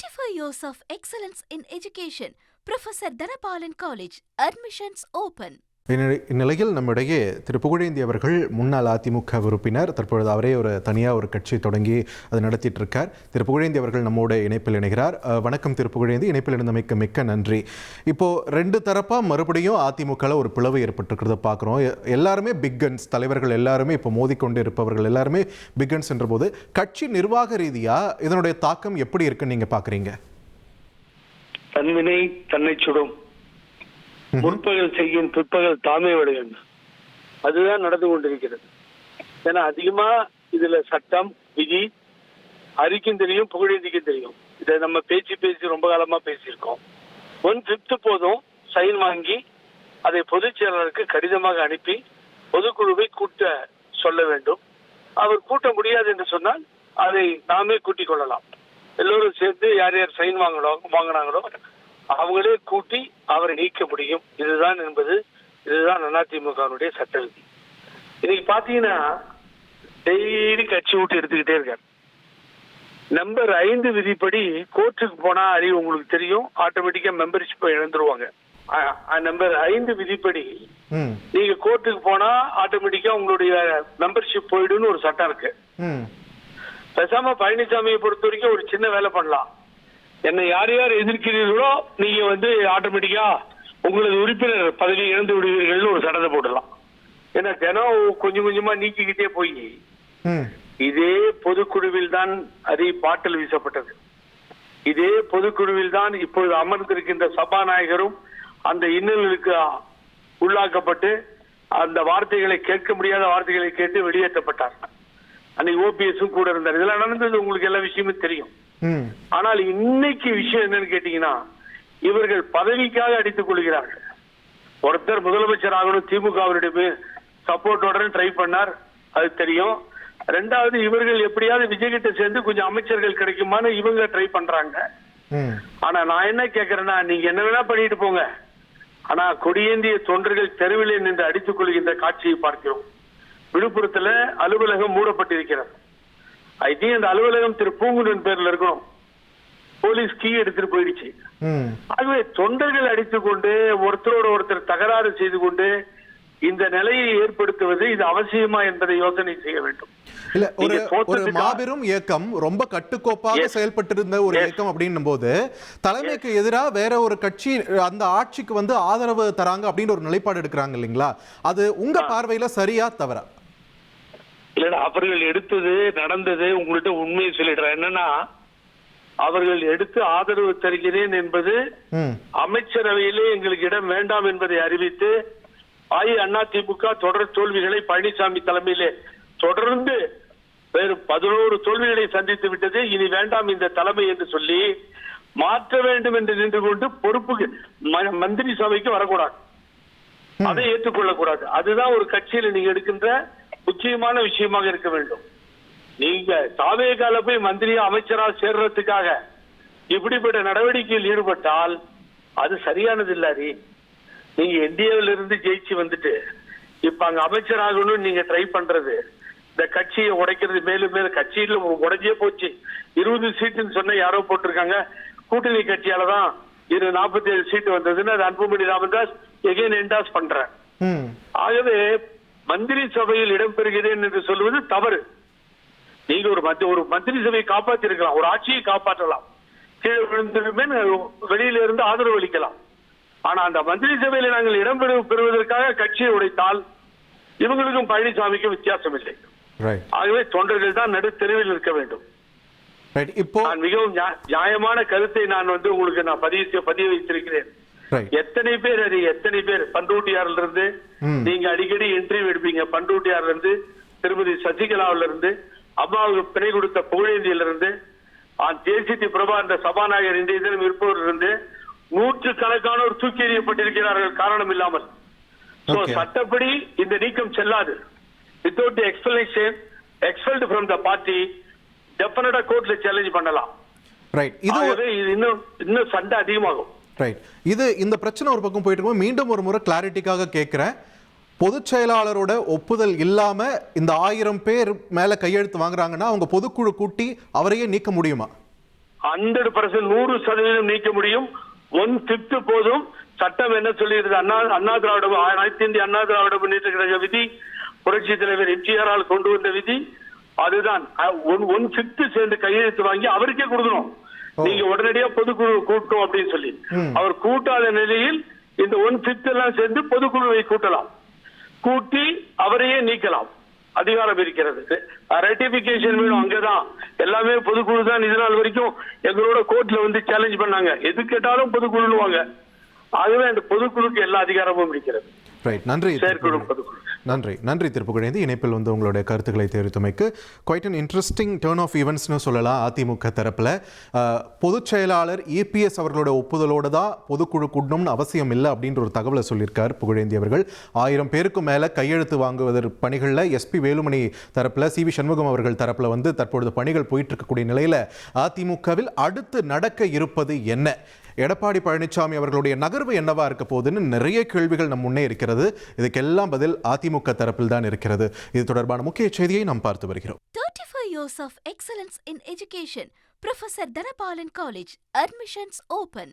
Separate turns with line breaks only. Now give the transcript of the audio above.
25 years of excellence in education. Professor Dhanapalan College. Admissions open.
இந்நிலையில் நம்மிடையே திரு புகழேந்தி அவர்கள் முன்னாள் அதிமுக உறுப்பினர், தற்பொழுது அவரே தனியாக ஒரு கட்சி தொடங்கி அதை நடத்திட்டு இருக்கார். திரு புகழேந்தி அவர்கள் நம்மோட இணைப்பில் இணைகிறார். வணக்கம் திரு புகழேந்தி, இணைப்பில் இணைந்தமைக்கு மிக்க நன்றி. இப்போ ரெண்டு தரப்பா மறுபடியும் அதிமுகவில் ஒரு பிளவு ஏற்பட்டிருக்கிறத பார்க்குறோம். எல்லாருமே பிக்கன்ஸ் தலைவர்கள், எல்லாருமே இப்போ மோதிக்கொண்டு இருப்பவர்கள் எல்லாருமே பிக்கன்ஸ் என்ற போது கட்சி நிர்வாக ரீதியாக இதனுடைய தாக்கம் எப்படி இருக்குன்னு நீங்க பார்க்குறீங்க?
தன்வினை தன்னை சுடும், முற்பகல் செய்யும் பிற்பகல் தாமே விடுவேன், அதுதான் நடந்து கொண்டிருக்கிறது. ஏன்னா அதிகமா இதுல சட்டம் விதி அரிக்கும் தெரியும், புகழேந்திக்கும் தெரியும். இதை நம்ம பேசி ரொம்ப காலமா பேசியிருக்கோம். 1/5 போதும் சைன் வாங்கி அதை பொதுச் செயலாளருக்கு கடிதமாக அனுப்பி பொதுக்குழுவை கூட்ட சொல்ல வேண்டும். அவர் கூட்ட முடியாது என்று சொன்னால் அதை நாமே கூட்டிக் கொள்ளலாம். எல்லோரும் சேர்ந்து யார் யார் சைன் வாங்கினாங்களோ அவங்களே கூட்டி அவரை நீக்க முடியும். இதுதான் அதிமுகவுடைய சட்ட விதி. இன்னைக்கு பாத்தீங்கன்னா டெய்லி கட்சி விட்டு எடுத்துக்கிட்டே இருக்காரு. நம்பர் 5 விதிப்படி கோர்ட்டுக்கு போனா அறிவு உங்களுக்கு தெரியும், ஆட்டோமேட்டிக்கா மெம்பர்ஷிப் இழந்துருவாங்க. நம்பர் 5 விதிப்படி நீங்க கோர்ட்டுக்கு போனா ஆட்டோமேட்டிக்கா உங்களுடைய மெம்பர்ஷிப் போயிடுன்னு ஒரு சட்டம் இருக்கு. பேசாம பழனிசாமியை பொறுத்த வரைக்கும் ஒரு சின்ன வேலை பண்ணலாம். என்னை யார் யார் எதிர்க்கிறீர்களோ நீங்க ஆட்டோமேட்டிக்கா உங்களது உறுப்பினர் பதவி இழந்து விடுவீர்கள் ஒரு சட்டத்தை போடலாம். ஏன்னா தினம் கொஞ்சம் கொஞ்சமா நீக்கிக்கிட்டே போய் இதே பொதுக்குழுவில் தான் அதை பாட்டில் வீசப்பட்டது. இதே பொதுக்குழுவில் தான் இப்பொழுது அமர்ந்திருக்கின்ற சபாநாயகரும் அந்த இன்னலுக்கு உள்ளாக்கப்பட்டு அந்த வார்த்தைகளை கேட்க முடியாத வார்த்தைகளை கேட்டு வெளியேற்றப்பட்டார். அன்னைக்கு ஓபிஎஸும் கூட இருந்தார். இதெல்லாம் நடந்தது உங்களுக்கு எல்லா விஷயமும் தெரியும். ஆனால் இன்னைக்கு விஷயம் என்னன்னு கேட்டீங்கன்னா, இவர்கள் பதவிக்காக அடித்துக் கொள்கிறார்கள். ஒருத்தர் முதலமைச்சர் ஆகணும் திமுகவினுடைய சப்போர்ட்டோட ட்ரை பண்ணார், அது தெரியும். ரெண்டாவது இவர்கள் எப்படியாவது விஜய்கிட்ட சேர்ந்து கொஞ்சம் அமைச்சர்கள் கிடைக்குமான்னு இவங்க ட்ரை பண்றாங்க. ஆனா நான் என்ன கேட்கிறேன்னா, நீங்க என்ன வேணா பண்ணிட்டு போங்க, ஆனா கொடியேந்திய தொண்டர்கள் தெருவிலே நின்று அடித்துக் கொள்கின்ற காட்சியை பார்க்கிறோம். விழுப்புரத்துல அலுவலகம் மூடப்பட்டிருக்கிறது. ஐ திங்க் அந்த அலுவலகம் திரு பூங்குடன் பேர்ல இருக்கணும். போலீஸ் கீ எடுத்துட்டு போயிடுச்சு. ஆகவே தொண்டர்கள் அடித்துக் கொண்டு ஒருத்தரோட ஒருத்தர் தகராறு செய்து கொண்டு இந்த நிலையை ஏற்படுத்துவது இது அவசியமா என்பதை யோசனை செய்ய வேண்டும்.
இல்ல, ஒரு மாபெரும் இயக்கம், ரொம்ப கட்டுக்கோப்பாக செயல்பட்டிருந்த ஒரு இயக்கம் அப்படின்னும் போது தலைமைக்கு எதிராக வேற ஒரு கட்சி அந்த ஆட்சிக்கு ஆதரவு தராங்க அப்படின்னு ஒரு நிலைப்பாடு எடுக்கிறாங்க இல்லைங்களா? அது உங்க பார்வையில சரியா தவறா?
இல்ல, அவர்கள் எடுத்தது நடந்தது உங்கள்கிட்ட உண்மையை சொல்லிடுறேன். என்னன்னா, அவர்கள் எடுத்து ஆதரவு தருகிறேன் என்பது அமைச்சரவையிலே எங்களுக்கு இடம் வேண்டாம் என்பதை அறிவித்து அதிமுக தொடர் தோல்விகளை பழனிசாமி தலைமையிலே தொடர்ந்து வேறு 11 தோல்விகளை சந்தித்து விட்டது. இனி வேண்டாம் இந்த தலைமை என்று சொல்லி மாற்ற வேண்டும் என்று நின்று கொண்டு பொறுப்புக்கு மந்திரி சபைக்கு வரக்கூடாது, அதை ஏற்றுக்கொள்ளக்கூடாது. அதுதான் ஒரு கட்சியில் நீங்க எடுக்கின்ற முக்கியமான விஷயமாக இருக்க வேண்டும். நீங்க தாவேகால போய் மந்திரியா அமைச்சரா சேர்றதுக்காக இப்படிப்பட்ட நடவடிக்கையில் ஈடுபட்டால் அது சரியானது இல்லாரி. நீங்க என்டிஏவில் இருந்து ஜெயிச்சு வந்துட்டு இப்ப அங்க அமைச்சராகணும்னு நீங்க ட்ரை பண்றது இந்த கட்சியை உடைக்கிறது. மேலும் மேலும் கட்சியில உடைஞ்சே போச்சு. 20 சீட்டுன்னு சொன்ன யாரோ போட்டிருக்காங்க. கூட்டணி கட்சியாலதான் 47 சீட்டு வந்ததுன்னு அது அன்புமணி ராமதாஸ் எகைன் என்டாஸ் பண்ற. ஆகவே மந்திரி சபையில் இடம்பெறுகிறேன் என்று சொல்வது தவறு. நீங்க ஒரு மந்திரி சபையை காப்பாற்றி இருக்கலாம், ஒரு ஆட்சியை காப்பாற்றலாம், கீழே விழுந்துமே வெளியில இருந்து ஆதரவு அளிக்கலாம். ஆனா அந்த மந்திரி சபையில நாங்கள் பெறுவதற்காக கட்சியை உடைத்தால் இவங்களுக்கும் பழனிசாமிக்கும் வித்தியாசம் இல்லை. ஆகவே தொண்டர்கள் தான் நடுத்தெருவில் இருக்க வேண்டும். நான் மிகவும் நியாயமான கருத்தை நான் உங்களுக்கு பதிவு வைத்திருக்கிறேன். எத்தனை பேர் பண்ருட்டியார்ல இருந்து நீங்க அடிக்கடி இன்டர்வியூ எடுப்பீங்க. பண்ருட்டியார்ல இருந்து திருமதி சசிகலாவில இருந்து அம்மாவுக்கு பிணை கொடுத்த புகழேந்தியில இருந்து ஜேசிடி பிரபா என்ற சபாநாயகர் இன்றைய தினம் இருப்பவர் இருந்து 100 கணக்கானோர் தூக்கி எறியப்பட்டிருக்கிறார்கள் காரணம் இல்லாமல். சட்டப்படி இந்த நீக்கம் செல்லாது. Without the explanation expelled from the party டெஃபினட்டா கோர்ட்ல சேலஞ்ச் பண்ணலாம். இது இன்னும் சண்டை அதிகமாகும்.
இந்த பிரச்சனை ஒரு பக்கம் போயிட்டு இருக்கும். மீண்டும் ஒரு முறை கிளாரிட்டிக்காக கேட்கிறேன், பொதுச் செயலாளரோட ஒப்புதல் இல்லாம இந்த 1000 பேர் மேல கையெழுத்து வாங்குறாங்கன்னா அவங்க பொதுக்குழு கூட்டி அவரையே நீக்க முடியுமா?
100% 100% நீக்க முடியும். 1/5 போதும். சட்டம் என்ன சொல்லிடுது? அண்ணா திராவிட அனைத்து இந்திய அண்ணா திராவிட முன்னேற்ற கழக விதி, புரட்சி தலைவர் எம்ஜிஆரால் கொண்டு வந்த விதி அதுதான். 1/5 சேர்ந்து கையெழுத்து வாங்கி அவருக்கே கொடுக்கணும். நீங்க உடனடியா பொதுக்குழு கூட்டும் அப்படின்னு சொல்லி அவர் கூட்டாத நிலையில் இந்த 1/5 எல்லாம் சேர்ந்து பொதுக்குழுவை கூட்டலாம். கூட்டி அவரையே நீக்கலாம். அதிகாரம் இருக்கிறது. ரெட்டிபிகேஷன் வேணும். அங்கதான் எல்லாமே பொதுக்குழு தான். இது நாள் வரைக்கும் எங்களோட கோர்ட்ல வந்து சேலஞ்ச் பண்ணாங்க. எது கேட்டாலும் பொதுக்குழுவாங்க. ஆகவே அந்த பொதுக்குழுக்கு எல்லா அதிகாரமும் இருக்கிறது.
ரைட், நன்றி. நன்றி திருப்புகழேந்தி. இணைப்பில் வந்து உங்களுடைய கருத்துக்களை தெரிவித்தமைக்கு. Quite an interesting turn of ஈவெண்ட்ஸ்னு சொல்லலாம். அதிமுக தரப்பில் பொதுச் செயலாளர் EPS அவர்களோட ஒப்புதலோடு தான் பொதுக்குழு கூட்டணும்னு அவசியம் இல்லை அப்படின்ற ஒரு தகவலை சொல்லியிருக்கார் புகழேந்தி அவர்கள். 1000 பேருக்கு மேலே கையெழுத்து வாங்குவதற்கு பணிகளில் SP வேலுமணி தரப்பில் CV சண்முகம் அவர்கள் தரப்பில் வந்து தற்பொழுது பணிகள் போயிட்டு இருக்கக்கூடிய நிலையில் அதிமுகவில் அடுத்து நடக்க இருப்பது என்ன, எடப்பாடி பழனிசாமி அவர்களுடைய நகர்வு என்னவா இருக்க போகுதுன்னு நிறைய கேள்விகள் நம் முன்னே இருக்கிறது. இதுக்கெல்லாம் பதில் அதிமுக தரப்பில் தான் இருக்கிறது. இது தொடர்பான முக்கிய செய்தியை நாம் பார்த்து வருகிறோம்.
35 years of excellence in education. Professor Dhanapalan College. Admissions open.